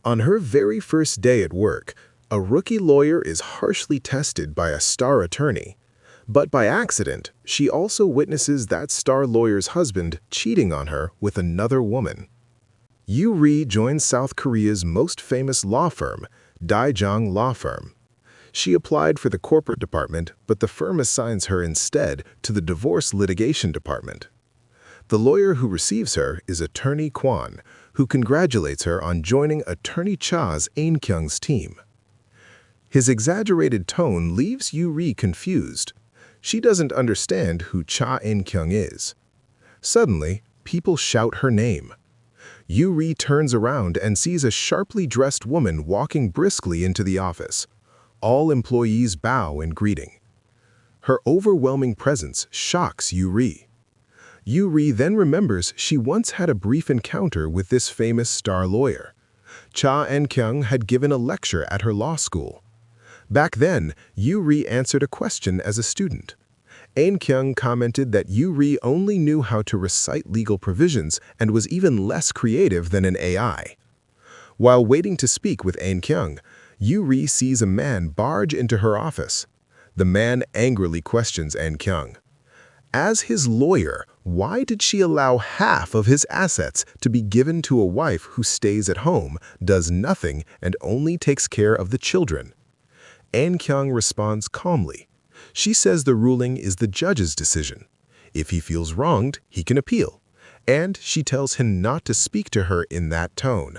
On her very first day at work, a rookie lawyer is harshly tested by a star attorney. But by accident, she also witnesses that star lawyer's husband cheating on her with another woman. Yoo-ri joins South Korea's most famous law firm, Daijang Law Firm. She applied for the corporate department, but the firm assigns her instead to the divorce litigation department. The lawyer who receives her is Attorney Kwon, who congratulates her on joining Attorney Cha's Ain-kyung's team. His exaggerated tone leaves Yoo-ri confused. She doesn't understand who Cha Ain-kyung is. Suddenly, people shout her name. Yoo-ri turns around and sees a sharply dressed woman walking briskly into the office. All employees bow in greeting. Her overwhelming presence shocks Yoo-ri. Yoo-ri then remembers she once had a brief encounter with this famous star lawyer. Cha Ain-kyung had given a lecture at her law school. Back then, Yoo-ri answered a question as a student. Ain-kyung commented that Yoo-ri only knew how to recite legal provisions and was even less creative than an AI. While waiting to speak with Ain-kyung, Yoo-ri sees a man barge into her office. The man angrily questions Ain-kyung. As his lawyer, why did she allow half of his assets to be given to a wife who stays at home, does nothing, and only takes care of the children? Ain-kyung responds calmly. She says the ruling is the judge's decision. If he feels wronged, he can appeal. And she tells him not to speak to her in that tone.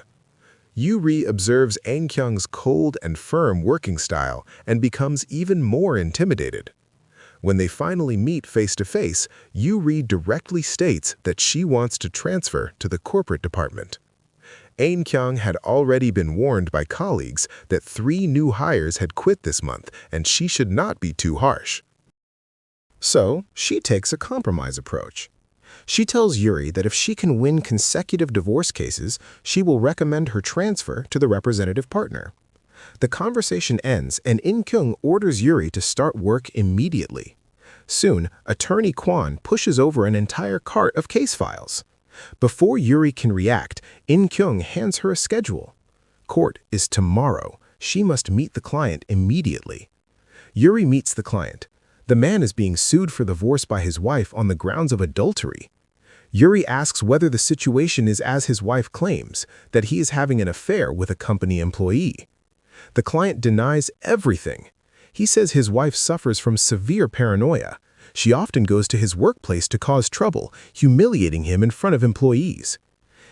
Yoo-ri observes Ain-kyung's cold and firm working style and becomes even more intimidated. When they finally meet face-to-face, Yoo-ri directly states that she wants to transfer to the corporate department. Ain-kyung had already been warned by colleagues that 3 new hires had quit this month and she should not be too harsh. So, she takes a compromise approach. She tells Yoo-ri that if she can win consecutive divorce cases, she will recommend her transfer to the representative partner. The conversation ends and In-kyung orders Yoo-ri to start work immediately. Soon, Attorney Kwon pushes over an entire cart of case files. Before Yoo-ri can react, In-kyung hands her a schedule. Court is tomorrow. She must meet the client immediately. Yoo-ri meets the client. The man is being sued for divorce by his wife on the grounds of adultery. Yoo-ri asks whether the situation is as his wife claims, that he is having an affair with a company employee. The client denies everything. He says his wife suffers from severe paranoia. She often goes to his workplace to cause trouble, humiliating him in front of employees.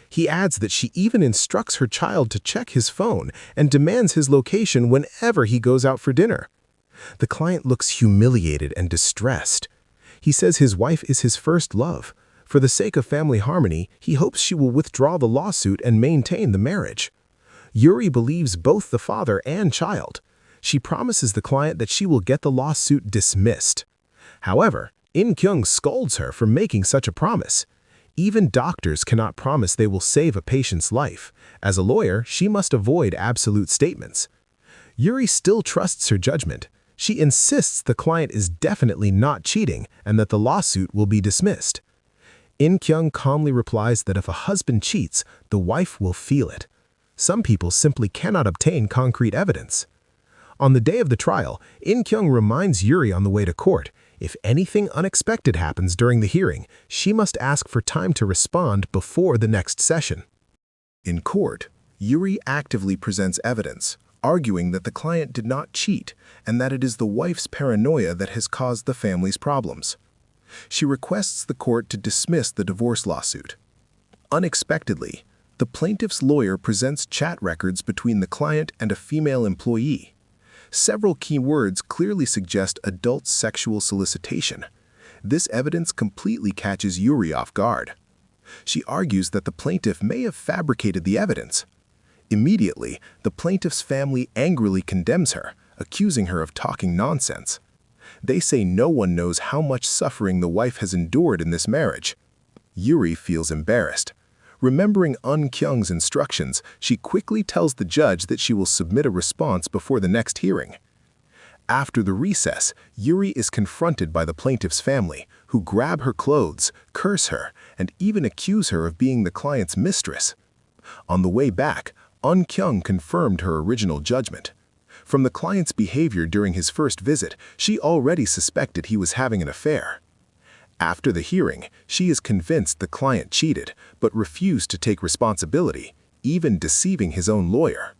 He adds that she even instructs her child to check his phone and demands his location whenever he goes out for dinner. The client looks humiliated and distressed. He says his wife is his first love. For the sake of family harmony, he hopes she will withdraw the lawsuit and maintain the marriage. Yoo-ri believes both the father and child. She promises the client that she will get the lawsuit dismissed. However, In-kyung scolds her for making such a promise. Even doctors cannot promise they will save a patient's life. As a lawyer, she must avoid absolute statements. Yoo-ri still trusts her judgment. She insists the client is definitely not cheating and that the lawsuit will be dismissed. In-kyung calmly replies that if a husband cheats, the wife will feel it. Some people simply cannot obtain concrete evidence. On the day of the trial, In-kyung reminds Yoo-ri on the way to court, if anything unexpected happens during the hearing, she must ask for time to respond before the next session. In court, Yoo-ri actively presents evidence, arguing that the client did not cheat and that it is the wife's paranoia that has caused the family's problems. She requests the court to dismiss the divorce lawsuit. Unexpectedly, the plaintiff's lawyer presents chat records between the client and a female employee. Several key words clearly suggest adult sexual solicitation. This evidence completely catches Yoo-ri off guard. She argues that the plaintiff may have fabricated the evidence. Immediately, the plaintiff's family angrily condemns her, accusing her of talking nonsense. They say no one knows how much suffering the wife has endured in this marriage. Yoo-ri feels embarrassed. Remembering In-kyung's instructions, she quickly tells the judge that she will submit a response before the next hearing. After the recess, Yoo-ri is confronted by the plaintiff's family, who grab her clothes, curse her, and even accuse her of being the client's mistress. On the way back, Eun Kyung confirmed her original judgment. From the client's behavior during his first visit, she already suspected he was having an affair. After the hearing, she is convinced the client cheated, but refused to take responsibility, even deceiving his own lawyer.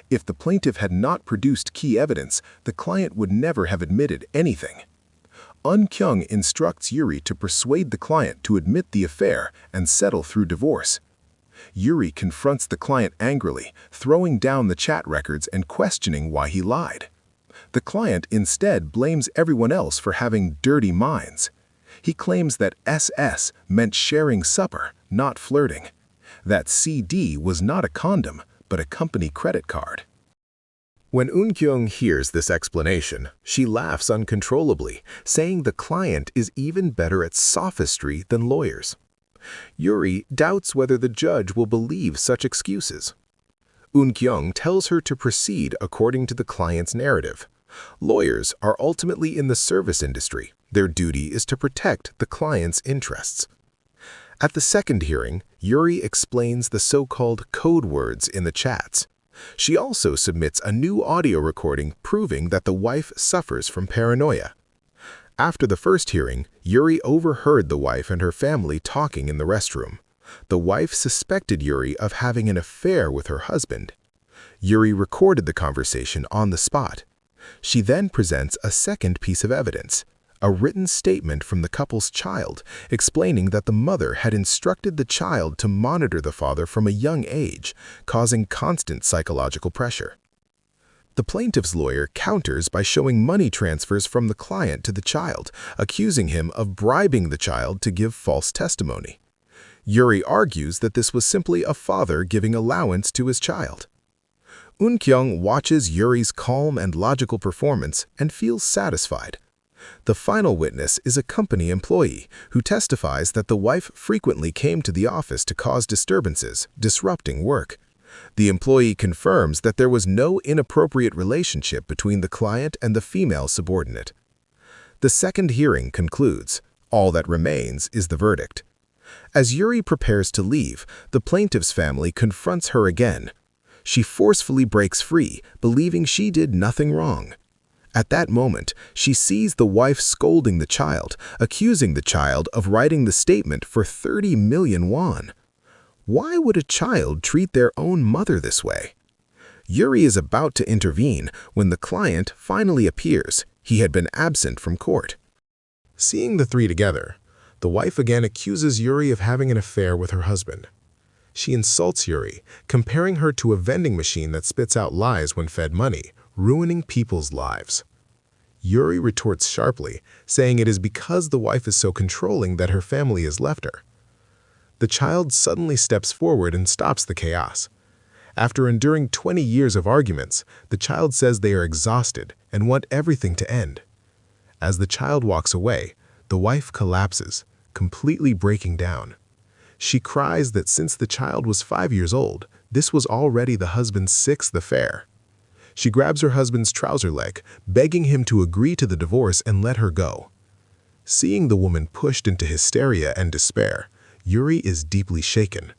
If the plaintiff had not produced key evidence, the client would never have admitted anything. Eun Kyung instructs Yuri to persuade the client to admit the affair and settle through divorce. Yuri confronts the client angrily, throwing down the chat records and questioning why he lied. The client instead blames everyone else for having dirty minds. He claims that SS meant sharing supper, not flirting. That CD was not a condom, but a company credit card. When Eun Kyung hears this explanation, she laughs uncontrollably, saying the client is even better at sophistry than lawyers. Yuri doubts whether the judge will believe such excuses. Eun Kyung tells her to proceed according to the client's narrative. Lawyers are ultimately in the service industry. Their duty is to protect the client's interests. At the second hearing, Yuri explains the so-called code words in the chats. She also submits a new audio recording proving that the wife suffers from paranoia. After the first hearing, Yuri overheard the wife and her family talking in the restroom. The wife suspected Yuri of having an affair with her husband. Yuri recorded the conversation on the spot. She then presents a second piece of evidence, a written statement from the couple's child explaining that the mother had instructed the child to monitor the father from a young age, causing constant psychological pressure. The plaintiff's lawyer counters by showing money transfers from the client to the child, accusing him of bribing the child to give false testimony. Yuri argues that this was simply a father giving allowance to his child. Eun Kyung watches Yuri's calm and logical performance and feels satisfied. The final witness is a company employee who testifies that the wife frequently came to the office to cause disturbances, disrupting work. The employee confirms that there was no inappropriate relationship between the client and the female subordinate. The second hearing concludes. All that remains is the verdict. As Yuri prepares to leave, the plaintiff's family confronts her again. She forcefully breaks free, believing she did nothing wrong. At that moment, she sees the wife scolding the child, accusing the child of writing the statement for 30 million won. Why would a child treat their own mother this way? Yuri is about to intervene when the client finally appears. He had been absent from court. Seeing the three together, the wife again accuses Yuri of having an affair with her husband. She insults Yuri, comparing her to a vending machine that spits out lies when fed money, ruining people's lives. Yuri retorts sharply, saying it is because the wife is so controlling that her family has left her. The child suddenly steps forward and stops the chaos. After enduring 20 years of arguments, the child says they are exhausted and want everything to end. As the child walks away, the wife collapses, completely breaking down. She cries that since the child was 5 years old, this was already the husband's 6th affair. She grabs her husband's trouser leg, begging him to agree to the divorce and let her go. Seeing the woman pushed into hysteria and despair, Yuri is deeply shaken.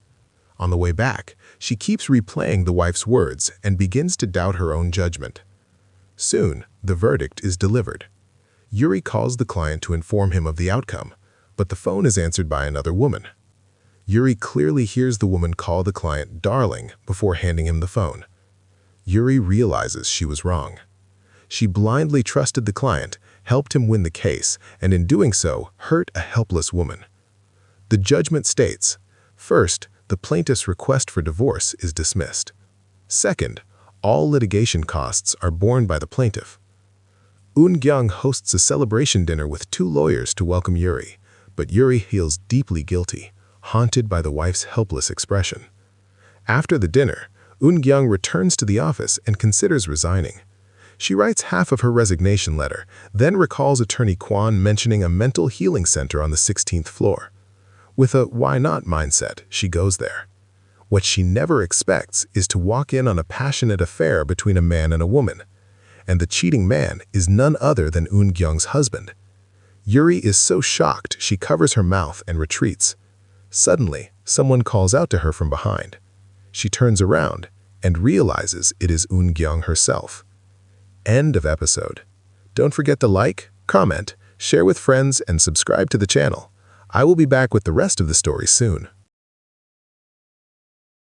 On the way back, she keeps replaying the wife's words and begins to doubt her own judgment. Soon, the verdict is delivered. Yuri calls the client to inform him of the outcome, but the phone is answered by another woman. Yuri clearly hears the woman call the client darling before handing him the phone. Yuri realizes she was wrong. She blindly trusted the client, helped him win the case, and in doing so, hurt a helpless woman. The judgment states, first, the plaintiff's request for divorce is dismissed. Second, all litigation costs are borne by the plaintiff. Eun Kyung hosts a celebration dinner with 2 lawyers to welcome Yuri, but Yuri feels deeply guilty, haunted by the wife's helpless expression. After the dinner, Eun Kyung returns to the office and considers resigning. She writes half of her resignation letter, then recalls attorney Kwon mentioning a mental healing center on the 16th floor. With a why not mindset, she goes there. What she never expects is to walk in on a passionate affair between a man and a woman. And the cheating man is none other than Eun Kyung's husband. Yuri is so shocked she covers her mouth and retreats. Suddenly, someone calls out to her from behind. She turns around, and realizes it is Eun-gyung herself. End of episode. Don't forget to like, comment, share with friends, and subscribe to the channel. I will be back with the rest of the story soon.